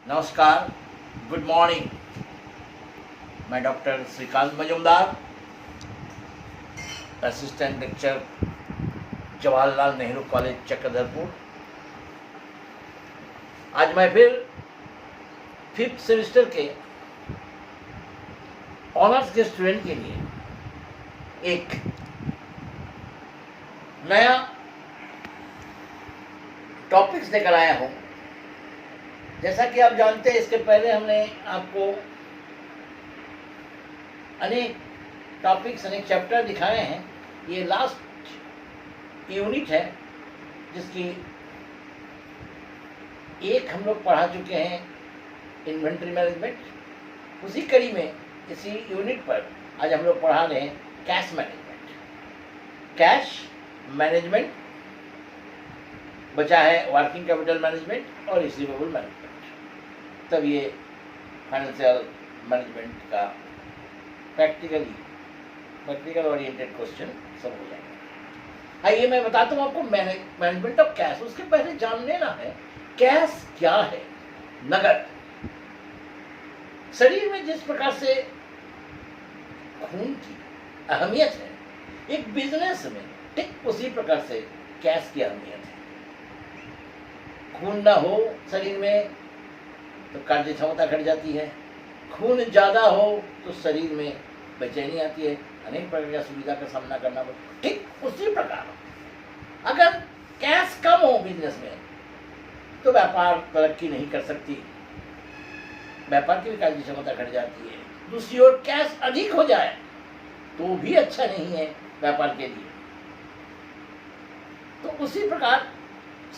नमस्कार, good morning. मैं doctor Shrikant Majumdar, assistant lecture, Jawaharlal Nehru college Chakradharpur. आज मैं फिर 5th सेमेस्टर के ऑनर्स के स्टूडेंट के लिए एक नया टॉपिक्स लेकर आया हूँ। जैसा कि आप जानते हैं, इसके पहले हमने आपको अनेक टॉपिक्स, अनेक चैप्टर दिखाए हैं। ये लास्ट यूनिट है जिसकी एक हम लोग पढ़ा चुके हैं, इन्वेंट्री मैनेजमेंट। उसी कड़ी में इसी यूनिट पर आज हम लोग पढ़ा रहे हैं कैश मैनेजमेंट। कैश मैनेजमेंट बचा है वर्किंग कैपिटल मैनेजमेंट और रिसीवेबल मैनेजमेंट। तब ये फाइनेंशियल मैनेजमेंट का प्रैक्टिकल ओरिएंटेड क्वेश्चन सब हो जाएगा। आइए मैं बताता हूँ आपको मैनेजमेंट ऑफ कैश। उसके पहले जान लेना है कैश क्या है। नगद। शरीर में जिस प्रकार से खून की अहमियत है, एक बिजनेस में ठीक उसी प्रकार से कैश की अहमियत है। खून ना हो शरीर में तो कार्य क्षमता घट जाती है। खून ज़्यादा हो तो शरीर में बेचैनी आती है, अनेक प्रकार की असुविधा का सामना करना पड़ता है। ठीक उसी प्रकार अगर कैश कम हो बिजनेस में तो व्यापार तरक्की नहीं कर सकती, व्यापार की भी कार्य क्षमता घट जाती है। दूसरी ओर कैश अधिक हो जाए तो भी अच्छा नहीं है व्यापार के लिए। तो उसी प्रकार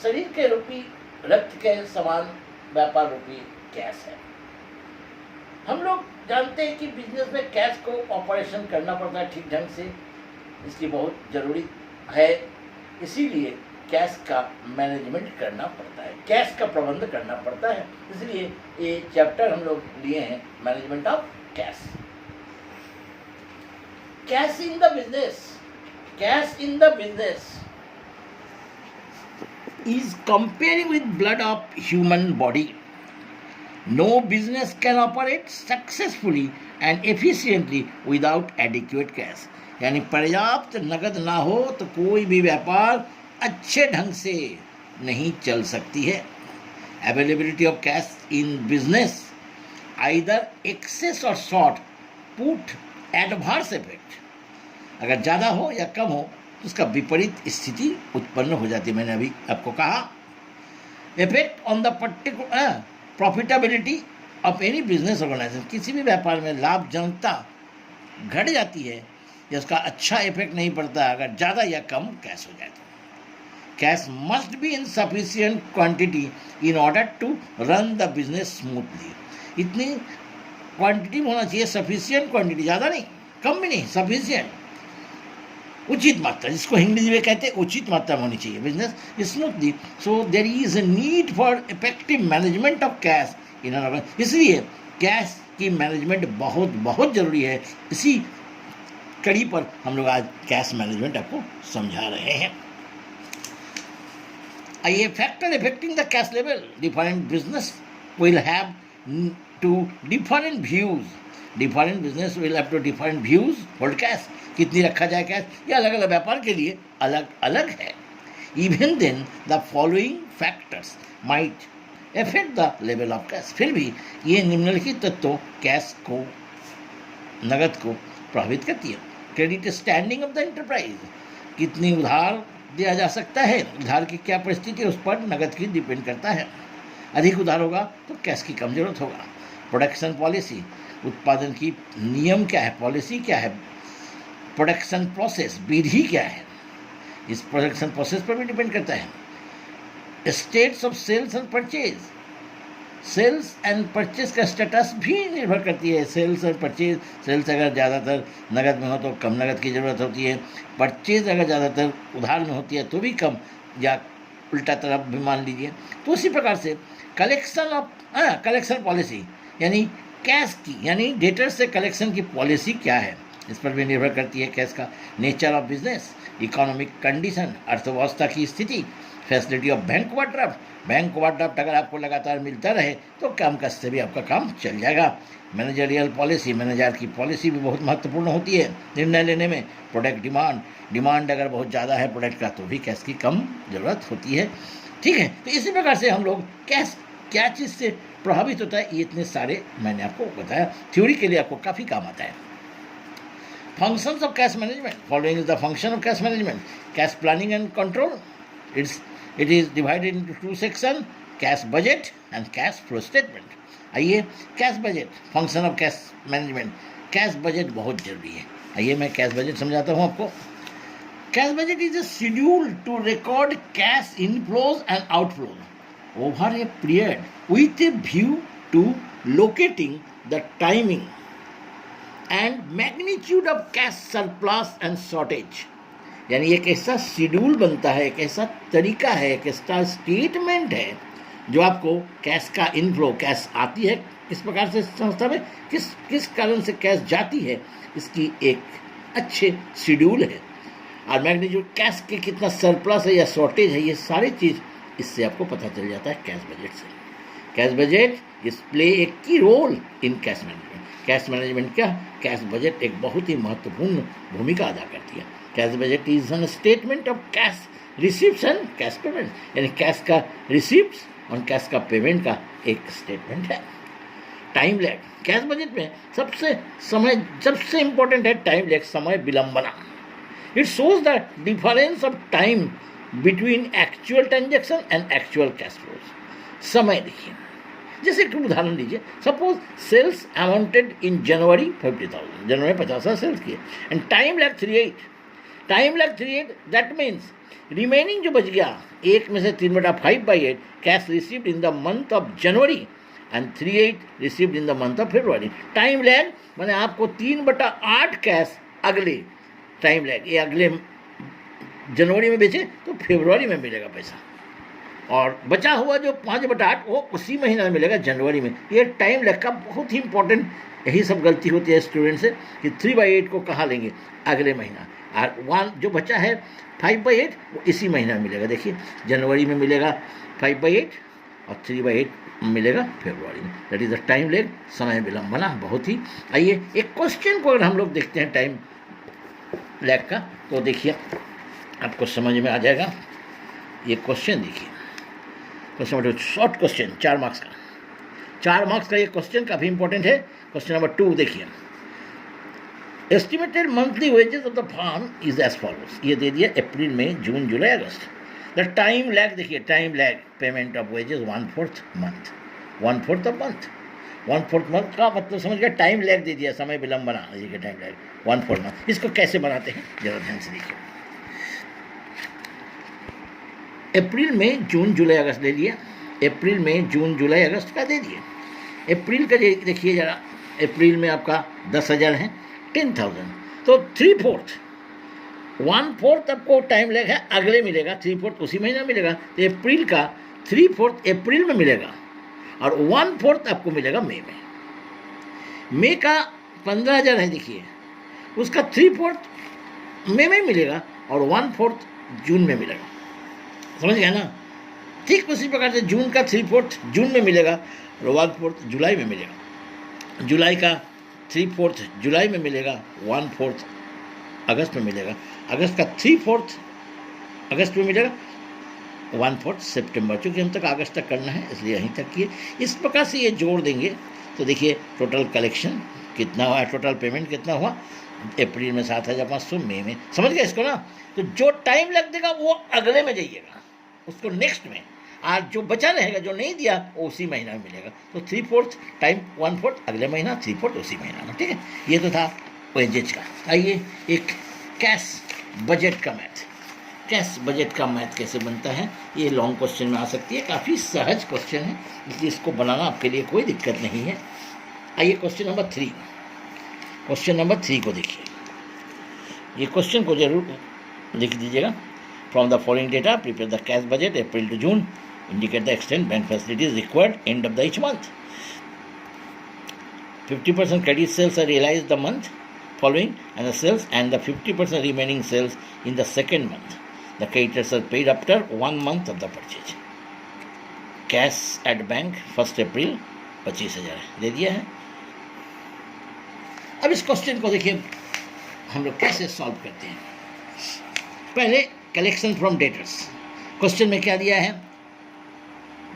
शरीर के रूपी रक्त के समान व्यापार रूपी कैश है। हम लोग जानते हैं कि बिजनेस में कैश को ऑपरेशन करना पड़ता है ठीक ढंग से, इसकी बहुत ज़रूरी है। इसीलिए कैश का मैनेजमेंट करना पड़ता है, कैश का प्रबंध करना पड़ता है। इसलिए ये चैप्टर हम लोग लिए हैं, management of cash. Cash in the business. Cash in the business is comparing with blood of human body. No business can operate successfully and efficiently without adequate cash. यानी पर्याप्त नगद ना हो तो कोई भी व्यापार अच्छे ढंग से नहीं चल सकती है। Availability of cash in business either excess or short put adverse effect. अगर ज़्यादा हो या कम हो उसका विपरीत स्थिति उत्पन्न हो जाती है। मैंने अभी आपको कहा effect on the particular profitability of any business organisation. किसी भी व्यापार में लाभजनकता घट जाती है या उसका अच्छा इफेक्ट नहीं पड़ता अगर ज़्यादा या कम कैश हो जाए तो। Cash must be in sufficient quantity in order to run the business smoothly. इतनी क्वांटिटी में होना चाहिए, सफिशियंट क्वांटिटी, ज़्यादा नहीं कम भी नहीं, सफिशियंट उचित मात्रा, जिसको हिंदी में कहते हैं उचित मात्रा में होनी चाहिए business smoothly. So there is a need for effective management of cash in an organisation. इसलिए कैश की मैनेजमेंट बहुत बहुत ज़रूरी है। इसी कड़ी पर हम लोग आज कैश मैनेजमेंट आपको समझा रहे हैं। आइए, factor affecting the cash level. Different business will have two different views. Different business will have two different views hold cash. कितनी रखा जाए कैश, ये अलग अलग व्यापार के लिए अलग अलग है। Even then the following factors might affect the level of cash. फिर भी ये निम्नलिखित तत्व कैश को, नगद को प्रभावित करती है। Credit standing of the enterprise. कितनी उधार दिया जा सकता है, उधार की क्या परिस्थिति है, उस पर नगद की डिपेंड करता है। अधिक उधार होगा तो कैश की कम जरूरत होगा। Production policy. उत्पादन की नियम क्या है, पॉलिसी क्या है। प्रोडक्शन प्रोसेस, विधि क्या है, इस प्रोडक्शन प्रोसेस पर भी डिपेंड करता है। Status of sales and purchase. Sales and purchase का स्टेटस भी निर्भर करती है। सेल्स और परचेज, सेल्स अगर ज़्यादातर नगद में हो तो कम नगद की ज़रूरत होती है। परचेज अगर ज़्यादातर उधार में होती है तो भी कम, या उल्टा तरफ भी मान लीजिए। तो उसी प्रकार से कलेक्शन पॉलिसी यानी कैश की, यानी डेटर से कलेक्शन की पॉलिसी क्या है, इस पर भी निर्भर करती है कैश का। Nature of business, economic condition, अर्थव्यवस्था की स्थिति, facility of bank overdraft, bank overdraft अगर आपको लगातार मिलता रहे तो कम कष्ट से भी आपका काम चल जाएगा। मैनेजरियल पॉलिसी, मैनेजर की पॉलिसी भी बहुत महत्वपूर्ण होती है निर्णय लेने में। प्रोडक्ट डिमांड अगर बहुत ज़्यादा है प्रोडक्ट का तो भी कैश की कम ज़रूरत होती है। ठीक है, तो इसी प्रकार से हम लोग कैश क्या चीज़ से प्रभावित होता है, ये इतने सारे मैंने आपको बताया, थ्योरी के लिए आपको काफ़ी काम आता है। Functions of cash management. Following is the function of cash management. Cash planning and control. It is divided into two sections: cash budget and cash flow statement. आइए, cash budget, function of cash management. Cash budget बहुत जरूरी है। आइए मैं cash budget समझाता हूँ आपको। Cash budget is a schedule to record cash inflows and outflows over a period with a view to locating the timing and magnitude of cash surplus and shortage. यानी एक ऐसा शेड्यूल बनता है, एक ऐसा तरीका है, एक ऐसा स्टेटमेंट है जो आपको कैश का इनफ्लो, कैश आती है किस प्रकार से संस्था में, किस कारण से कैश जाती है, इसकी एक अच्छे शेड्यूल है। और मैग्नीट्यूड कैश के कितना सरप्लस है या शॉर्टेज है, ये सारी चीज़ इससे आपको पता चल जाता है कैश बजट से। Cash budget is play a key role in cash management. Cash management क्या, कैश बजट एक बहुत ही महत्वपूर्ण भूमिका अदा करती है। Cash budget is an statement of cash receipts and cash payment, यानी कैश का रिसिप्ट्स और कैश का पेमेंट का एक स्टेटमेंट है। टाइम लैग, कैश बजट में सबसे इंपॉर्टेंट है टाइम लैग, समय विलंबना। It shows the difference of time between actual transaction and actual cash flows. समय देखिए, जैसे एक उदाहरण लीजिए, suppose sales amounted in January 50,000, जनवरी में 50,000 सेल्स किए, and time lag 38, that means remaining जो बच गया, एक में से 3/5/8 cash received in the month of January and 38 received in the month of February. Time lag मैंने आपको 3/8 कैश अगले टाइम लैग, ये अगले जनवरी में बेचे तो फरवरी में मिलेगा पैसा, और बचा हुआ जो 5/8 वो उसी महीना में मिलेगा जनवरी में। ये टाइम लैग का बहुत ही इंपॉर्टेंट, यही सब गलती होती है स्टूडेंट से कि 3/8 को कहाँ लेंगे, अगले महीना, और 1 जो बचा है 5/8 वो इसी महीना में मिलेगा। देखिए जनवरी में मिलेगा 5/8 और 3/8 मिलेगा फरवरी में। That is the time lag, समय विलंबना बहुत ही। आइए एक क्वेश्चन को अगर हम लोग देखते हैं टाइम लैग का, तो देखिए आपको समझ में आ जाएगा। ये क्वेश्चन देखिए, question number 2, short question, 4 marks का। 4 मार्क्स का ये क्वेश्चन काफ़ी इंपॉर्टेंट है। क्वेश्चन नंबर 2 देखिए, estimated monthly wages of the firm is as follows. ये दे दिया अप्रैल, मई, जून, जुलाई, अगस्त। द टाइम लैग देखिए, time lag payment of wages 1/4 month, 1/4 of month, 1/4 month का मतलब समझ गया। टाइम लैग दे दिया, समय विलंबना, देखिए टाइम लैग 1/4 मंथ। इसको कैसे बनाते हैं जरा ध्यान से देखिए। अप्रैल में जून जुलाई अगस्त ले लिया, अप्रैल में जून जुलाई अगस्त का दे दिए। अप्रैल का देखिए जरा, अप्रैल में आपका 10,000 है, 10,000, तो 3/4, 1/4 आपको टाइम लैग है, अगले मिलेगा, 3/4 उसी महीना मिलेगा। तो अप्रैल का 3/4 अप्रैल में मिलेगा और 1/4 आपको मिलेगा मई में। मई का 15,000 है, देखिए उसका 3/4 मई में मिलेगा और 1/4 जून में मिलेगा। समझ गया ना। ठीक उसी प्रकार से जून का 3/4 जून में मिलेगा और 1/4 जुलाई में मिलेगा। जुलाई का 3/4 जुलाई में मिलेगा, 1/4 अगस्त में मिलेगा। अगस्त का 3/4 अगस्त में मिलेगा, 1/4 सितंबर। चूँकि हम तक अगस्त तक करना है इसलिए यहीं तक किए। इस प्रकार से ये जोड़ देंगे तो देखिए टोटल कलेक्शन कितना हुआ, टोटल पेमेंट कितना हुआ। अप्रैल में 7,500, मई में, समझ गए इसको ना। तो जो टाइम लग देगा वो अगले में जाइएगा, उसको नेक्स्ट में, आज जो बचा रहेगा जो नहीं दिया वो उसी महीना में मिलेगा। तो 3/4 टाइम 1/4 अगले महीना, 3/4 उसी महीना में। ठीक है, ये तो था वेजेज का। आइए एक कैश बजट का मैथ, कैश बजट का मैथ कैसे बनता है, ये लॉन्ग क्वेश्चन में आ सकती है, काफ़ी सहज क्वेश्चन है, इसलिए इसको बनाना आपके लिए कोई दिक्कत नहीं है। आइए क्वेश्चन नंबर 3, क्वेश्चन नंबर 3 को देखिए। ये क्वेश्चन को जरूर लिख दीजिएगा। From the following data prepare the cash budget April to June, indicate the extent bank facilities required end of the each month. 50% credit sales are realized the month following and the sales and the 50% remaining sales in the second month. The creditors are paid after 1 month of the purchase. Cash at bank 1 अप्रैल 25,000 दे दिया है। अब इस question को देखिए हम लोग कैसे solve करते हैं। पहले कलेक्शन फ्रॉम डेटर्स। क्वेश्चन में क्या दिया है,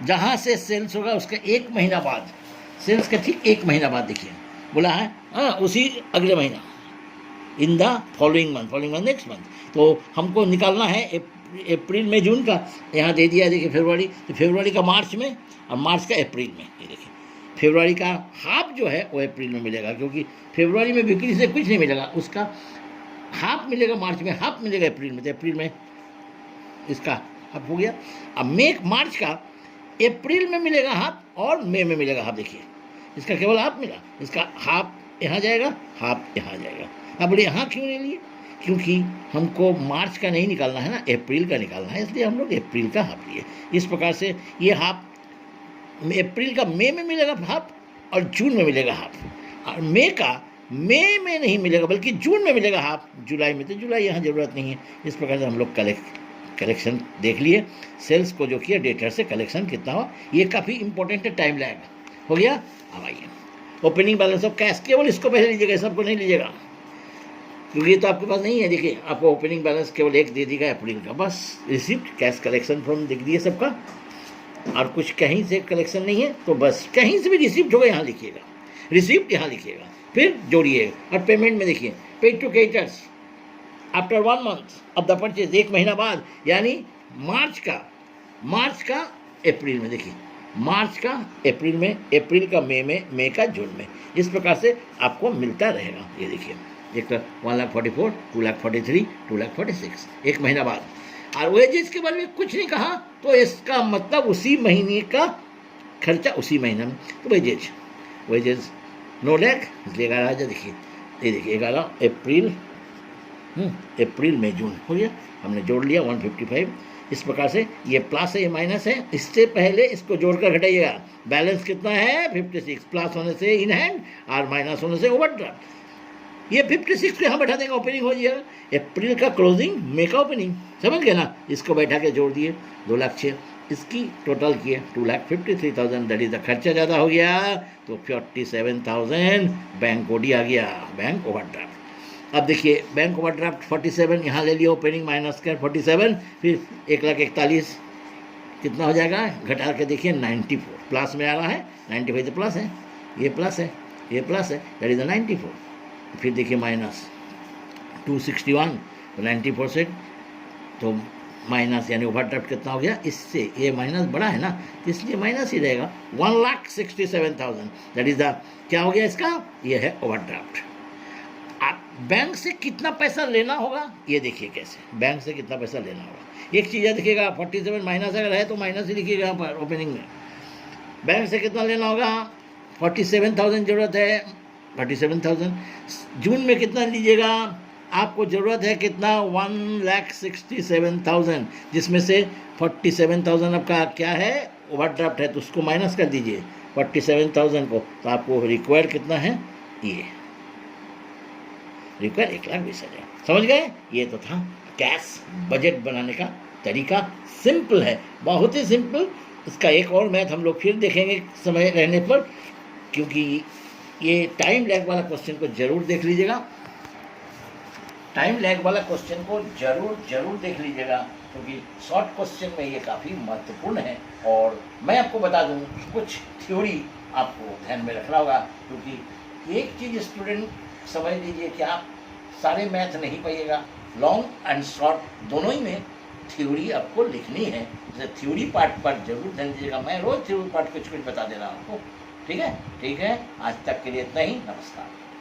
जहाँ से सेल्स होगा उसका 1 महीना बाद, सेल्स का ठीक 1 महीना बाद देखिए बोला है, हाँ उसी अगले महीना, in the following month next month. तो हमको निकालना है अप्रैल में जून का, यहाँ दे दिया देखिए फरवरी, तो फरवरी का मार्च में और मार्च का अप्रैल में। ये देखिए फरवरी का हाफ जो है वो अप्रैल में मिलेगा, क्योंकि फरवरी में बिक्री से कुछ नहीं मिलेगा, उसका हाफ मिलेगा मार्च में, हाफ मिलेगा अप्रैल में, तो अप्रैल में इसका हाफ हो गया। अब मार्च का अप्रैल में मिलेगा हाफ और मई में मिलेगा हाफ। देखिए इसका केवल हाफ मिला, इसका हाफ यहाँ जाएगा, हाफ यहाँ जाएगा। अब बोले यहाँ क्यों नहीं लिए, क्योंकि हमको मार्च का नहीं निकालना है ना, अप्रैल का निकालना है, इसलिए हम लोग अप्रैल का हाफ लिए। इस प्रकार से ये हाफ अप्रैल का मई में मिलेगा हाफ और जून में मिलेगा हाफ, और मई का मई में नहीं मिलेगा बल्कि जून में मिलेगा हाफ, जुलाई में, तो जुलाई यहाँ ज़रूरत नहीं है। इस प्रकार से हम लोग कलेक्शन देख लिए, सेल्स को जो किया डेटर से कलेक्शन कितना हुआ, ये काफ़ी इंपॉर्टेंट है, टाइम लैग हो गया। अब आइए ओपनिंग बैलेंस ऑफ कैश, केवल इसको पहले लीजिएगा, सबको नहीं लीजिएगा, क्योंकि ये तो आपके पास नहीं है। देखिए आपको ओपनिंग बैलेंस केवल एक दे देगा अप्रैल का, बस रिसिप्ट कैश कलेक्शन फ्रॉम दिख दिए सबका, और कुछ कहीं से कलेक्शन नहीं है, तो बस कहीं से भी रिसिप्ट होगा यहाँ लिखिएगा, रिसिप्ट यहाँ लिखिएगा, फिर जोड़िएगा। और पेमेंट में देखिए paid to creditors after 1 month of the purchase, 1 महीना बाद, यानी मार्च का अप्रैल में, देखिए मार्च का अप्रैल में, अप्रैल का मई में, मई का जून में। इस प्रकार से आपको मिलता रहेगा। ये देखिए एक 1,44,000, 2,43,000, 2,46,000 1 महीना बाद। और वेजेस के बारे में कुछ नहीं कहा, तो इसका मतलब उसी महीने का खर्चा उसी महीने में, तो वेजेस नो लैग, इसलिए 11,000। देखिए ये देखिए 11 अप्रैल में जून हो गया, हमने जोड़ लिया 155। इस प्रकार से ये प्लस है, ये माइनस है, इससे पहले इसको जोड़कर घटाइएगा। बैलेंस कितना है 56, प्लस होने से इन हैंड और माइनस होने से ओवरड्राफ्ट। ये 56 को यहाँ बैठा देंगे, ओपनिंग हो जाएगा, अप्रैल का क्लोजिंग, मई का ओपनिंग, समझ गए ना। इसको बैठा के जोड़ दिए 2,06,000, इसकी टोटल किए 2,53,000, दैट इज द खर्चा ज़्यादा हो गया, तो 47,000 बैंक ओडी आ गया, बैंक ओवरड्राफ्ट। अब देखिए बैंक ओवरड्राफ्ट 47 यहाँ ले लिया, ओपनिंग माइनस कर 47, फिर 1,41,000 कितना हो जाएगा, घटा के देखिए 94, प्लस में आ रहा है, 95 तो प्लस है, ये प्लस है, ये प्लस है, दैट इज द 94। फिर देखिए माइनस 261, तो 94 से तो माइनस, यानी ओवरड्राफ्ट कितना हो गया, इससे ये माइनस बड़ा है ना, इसलिए माइनस ही रहेगा, 1,67,000, दैट इज द क्या हो गया इसका, ये है ओवरड्राफ्ट। आप बैंक से कितना पैसा लेना होगा, ये देखिए कैसे बैंक से कितना पैसा लेना होगा। एक चीज़ याद रखिएगा, 47 माइनस अगर है तो माइनस ही लिखिएगा यहाँ पर ओपनिंग में। बैंक से कितना लेना होगा, 47,000 जरूरत है, 47,000। जून में कितना लीजिएगा, आपको ज़रूरत है कितना, 1,67,000, जिसमें से 47,000 आपका क्या है, ओवरड्राफ्ट है, तो उसको माइनस कर दीजिए 47,000 को, तो आपको रिक्वायर कितना है, ये रिक्वायर 1,20,000। समझ गए, ये तो था कैश बजट बनाने का तरीका। सिंपल है, बहुत ही सिंपल। इसका एक और मैथ हम लोग फिर देखेंगे समय रहने पर, क्योंकि ये टाइम लैग वाला क्वेश्चन को जरूर देख लीजिएगा, टाइम लैग वाला क्वेश्चन को जरूर देख लीजिएगा, क्योंकि शॉर्ट क्वेश्चन में ये काफ़ी महत्वपूर्ण है। और मैं आपको बता दूं, कुछ थ्योरी आपको ध्यान में रखना होगा, क्योंकि एक चीज़ स्टूडेंट समझ लीजिए कि आप सारे मैथ नहीं पाइएगा, लॉन्ग एंड शॉर्ट दोनों ही में थ्योरी आपको लिखनी है, जैसे थ्योरी पार्ट पर जरूर ध्यान दीजिएगा। मैं रोज़ थ्योरी पार्ट कुछ बता दे रहा हूँ आपको, ठीक है। आज तक के लिए इतना ही, नमस्कार।